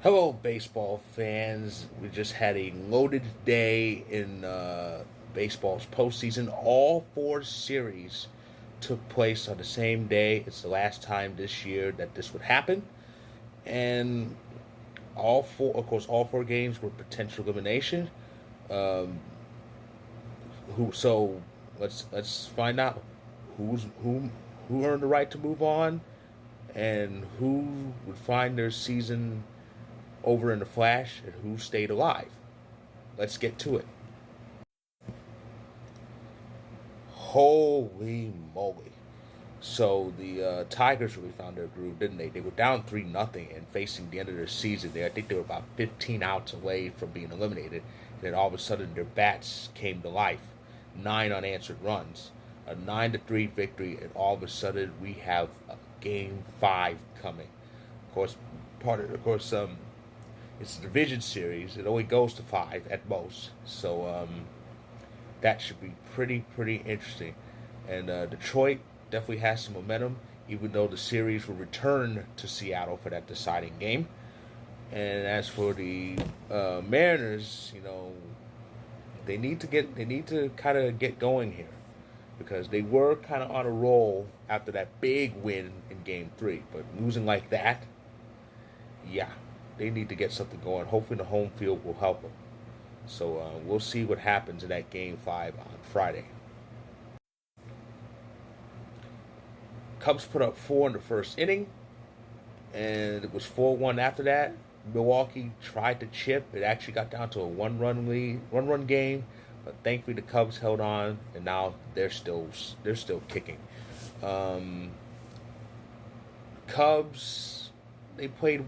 Hello, baseball fans. We just had a loaded day in baseball's postseason. All four series took place on the same day. It's the last time this year that this would happen, and all four games were potential elimination. Um, who? So let's find out who earned the right to move on, and who would find their season over in the flash, and who stayed alive. Let's get to it. Holy moly. So the Tigers really found their groove, didn't they? They were down 3-0 and facing the end of their season. I think they were about 15 outs away from being eliminated. And then all of a sudden their bats came to life. 9 unanswered runs. A 9-3 victory, and all of a sudden we have a game 5 coming. Of course, it's a division series. It only goes to 5 at most. So that should be pretty interesting. And Detroit definitely has some momentum, even though the series will return to Seattle for that deciding game. And as for the Mariners, they need to kind of get going here because they were kind of on a roll after that big win in Game 3, but losing like that, yeah, they need to get something going. Hopefully, the home field will help them. So we'll see what happens in that Game 5 on Friday. Cubs put up 4 in the first inning, and it was 4-1 after that. Milwaukee tried to chip. It actually got down to a one-run game, but thankfully the Cubs held on, and now they're still kicking. Cubs they played.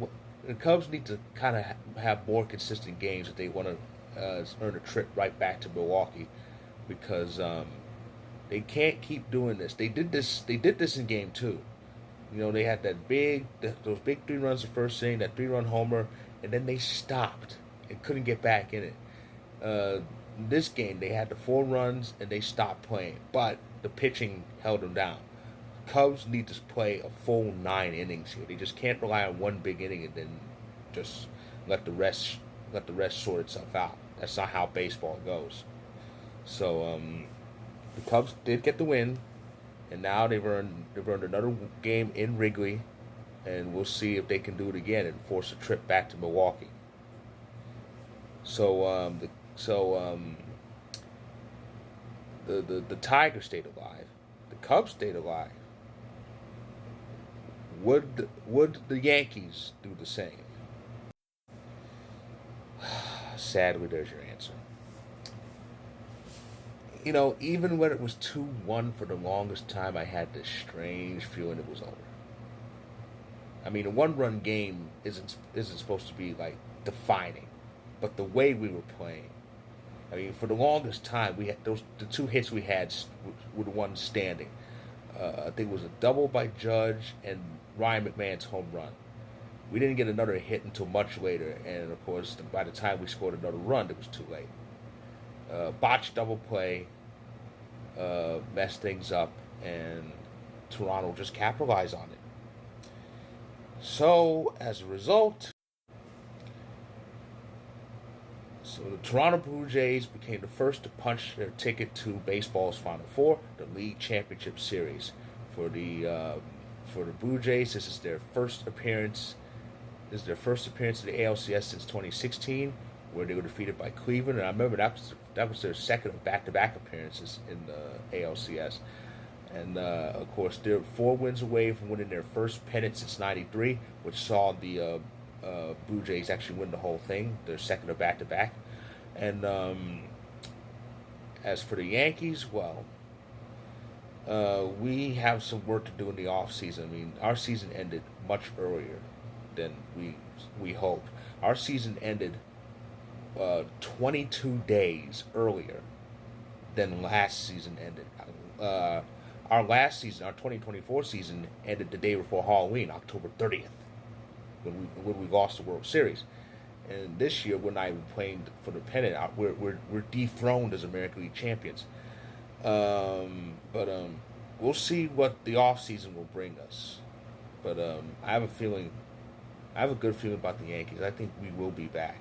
The Cubs need to kind of have more consistent games if they want to earn a trip right back to Milwaukee, because they can't keep doing this. They did this. They did this in Game 2. They had those big 3 runs the first inning, that 3-run homer, and then they stopped and couldn't get back in it. This game, they had the 4 runs and they stopped playing, but the pitching held them down. Cubs need to play a full 9 innings here. They just can't rely on one big inning and then just let the rest sort itself out. That's not how baseball goes. So the Cubs did get the win, and now they've earned another game in Wrigley, and we'll see if they can do it again and force a trip back to Milwaukee. So the Tigers stayed alive. The Cubs stayed alive. Would the Yankees do the same? Sadly, there's your answer. Even when it was 2-1 for the longest time, I had this strange feeling it was over. I mean, a one-run game isn't supposed to be like defining, but the way we were playing. I mean, for the longest time, we had the 2 hits we had were the ones standing. I think it was a double by Judge and Ryan McMahon's home run. We didn't get another hit until much later, and of course, by the time we scored another run, it was too late. Botched double play messed things up, and Toronto just capitalized on it. So, as a result, the Toronto Blue Jays became the first to punch their ticket to baseball's Final Four, the League Championship Series. For the Blue Jays, this is their first appearance. This is their first appearance in the ALCS since 2016, where they were defeated by Cleveland. And I remember that was their second of back-to-back appearances in the ALCS. And of course, they're 4 wins away from winning their first pennant since '93, which saw the Blue Jays actually win the whole thing, their second of back-to-back. And as for the Yankees, well, we have some work to do in the offseason. I mean, our season ended much earlier than we hoped. Our season ended 22 days earlier than last season ended. Our last season, our 2024 season, ended the day before Halloween, October 30th, when we lost the World Series. And this year, we're not even playing for the pennant. We're dethroned as American League champions. But we'll see what the off season will bring us. But I have a feeling I have a good feeling about the Yankees. I think we will be back.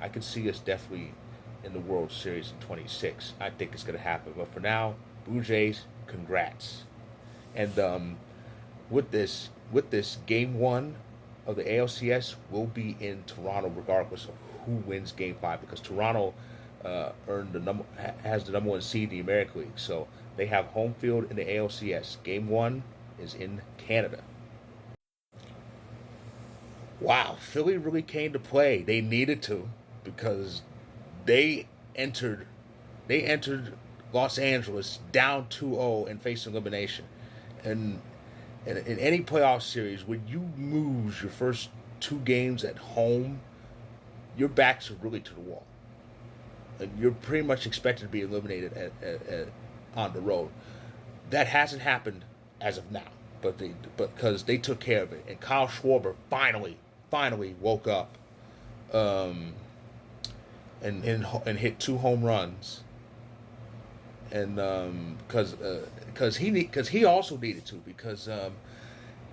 I can see us definitely in the World Series in 26. I think it's going to happen. But for now, Blue Jays, congrats. And with this Game 1 of the ALCS will be in Toronto regardless of who wins Game 5 because Toronto has the number 1 seed in the American League. So they have home field in the ALCS. Game 1 is in Canada. Wow, Philly really came to play. They needed to because they entered they entered Los Angeles down 2-0 and facing elimination. And in any playoff series, when you lose your first 2 games at home, your backs are really to the wall. And you're pretty much expected to be eliminated on the road. That hasn't happened as of now, but because they took care of it, and Kyle Schwarber finally woke up, and hit 2 home runs, and because he also needed to because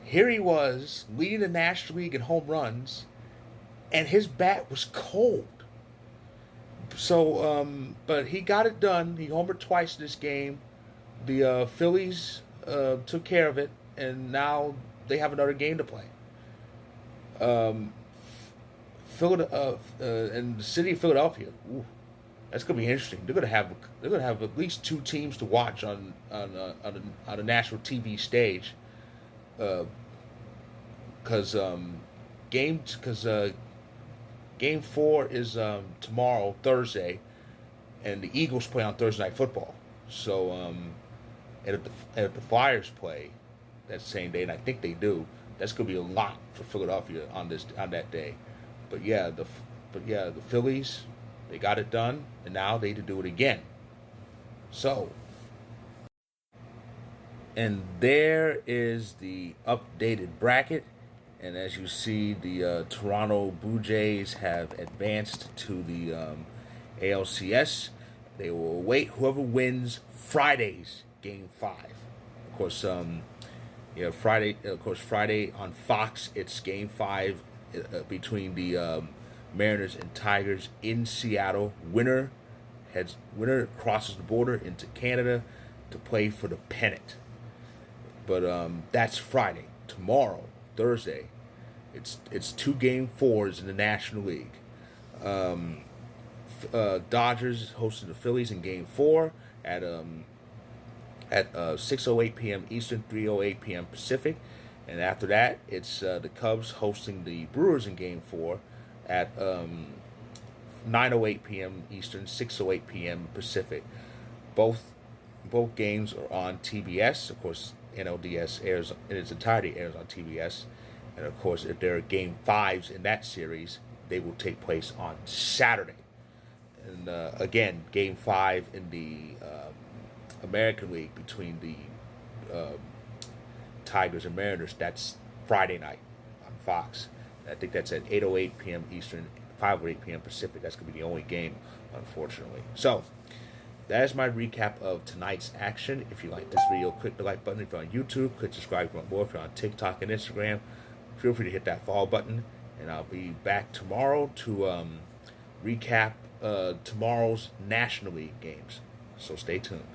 here he was leading the National League in home runs, and his bat was cold. So, but he got it done. He homered twice in this game. The Phillies took care of it, and now they have another game to play. And the city of Philadelphia. Ooh, that's gonna be interesting. They're gonna have at least 2 teams to watch on a national TV stage. Because Game 4 is tomorrow, Thursday, and the Eagles play on Thursday Night Football. So, and if the Flyers play that same day, and I think they do, that's going to be a lot for Philadelphia on that day. But yeah, the Phillies, they got it done, and now they need to do it again. So, and there is the updated bracket. And as you see, the Toronto Blue Jays have advanced to the ALCS. They will await whoever wins Friday's Game 5. Of course, Friday. Of course, Friday on Fox, it's Game 5 between the Mariners and Tigers in Seattle. Winner crosses the border into Canada to play for the pennant. But that's Friday. Tomorrow, Thursday, it's 2 Game 4s in the National League. Dodgers hosting the Phillies in Game 4 at 6:08 p.m. Eastern, 3:08 p.m. Pacific, and after that, it's the Cubs hosting the Brewers in Game 4 at 9:08 p.m. Eastern, 6:08 p.m. Pacific. Both games are on TBS. Of course, NLDS airs in its entirety airs on TBS. And of course, if there are Game 5s in that series, they will take place on Saturday. And again, Game 5 in the American League between the Tigers and Mariners, that's Friday night on Fox. And I think that's at 8:08 p.m. Eastern, 5:08 p.m. Pacific. That's going to be the only game, unfortunately. So, that is my recap of tonight's action. If you like this video, click the like button. If you're on YouTube, click subscribe for more. If you're on TikTok and Instagram, feel free to hit that follow button. And I'll be back tomorrow to recap tomorrow's National League games. So stay tuned.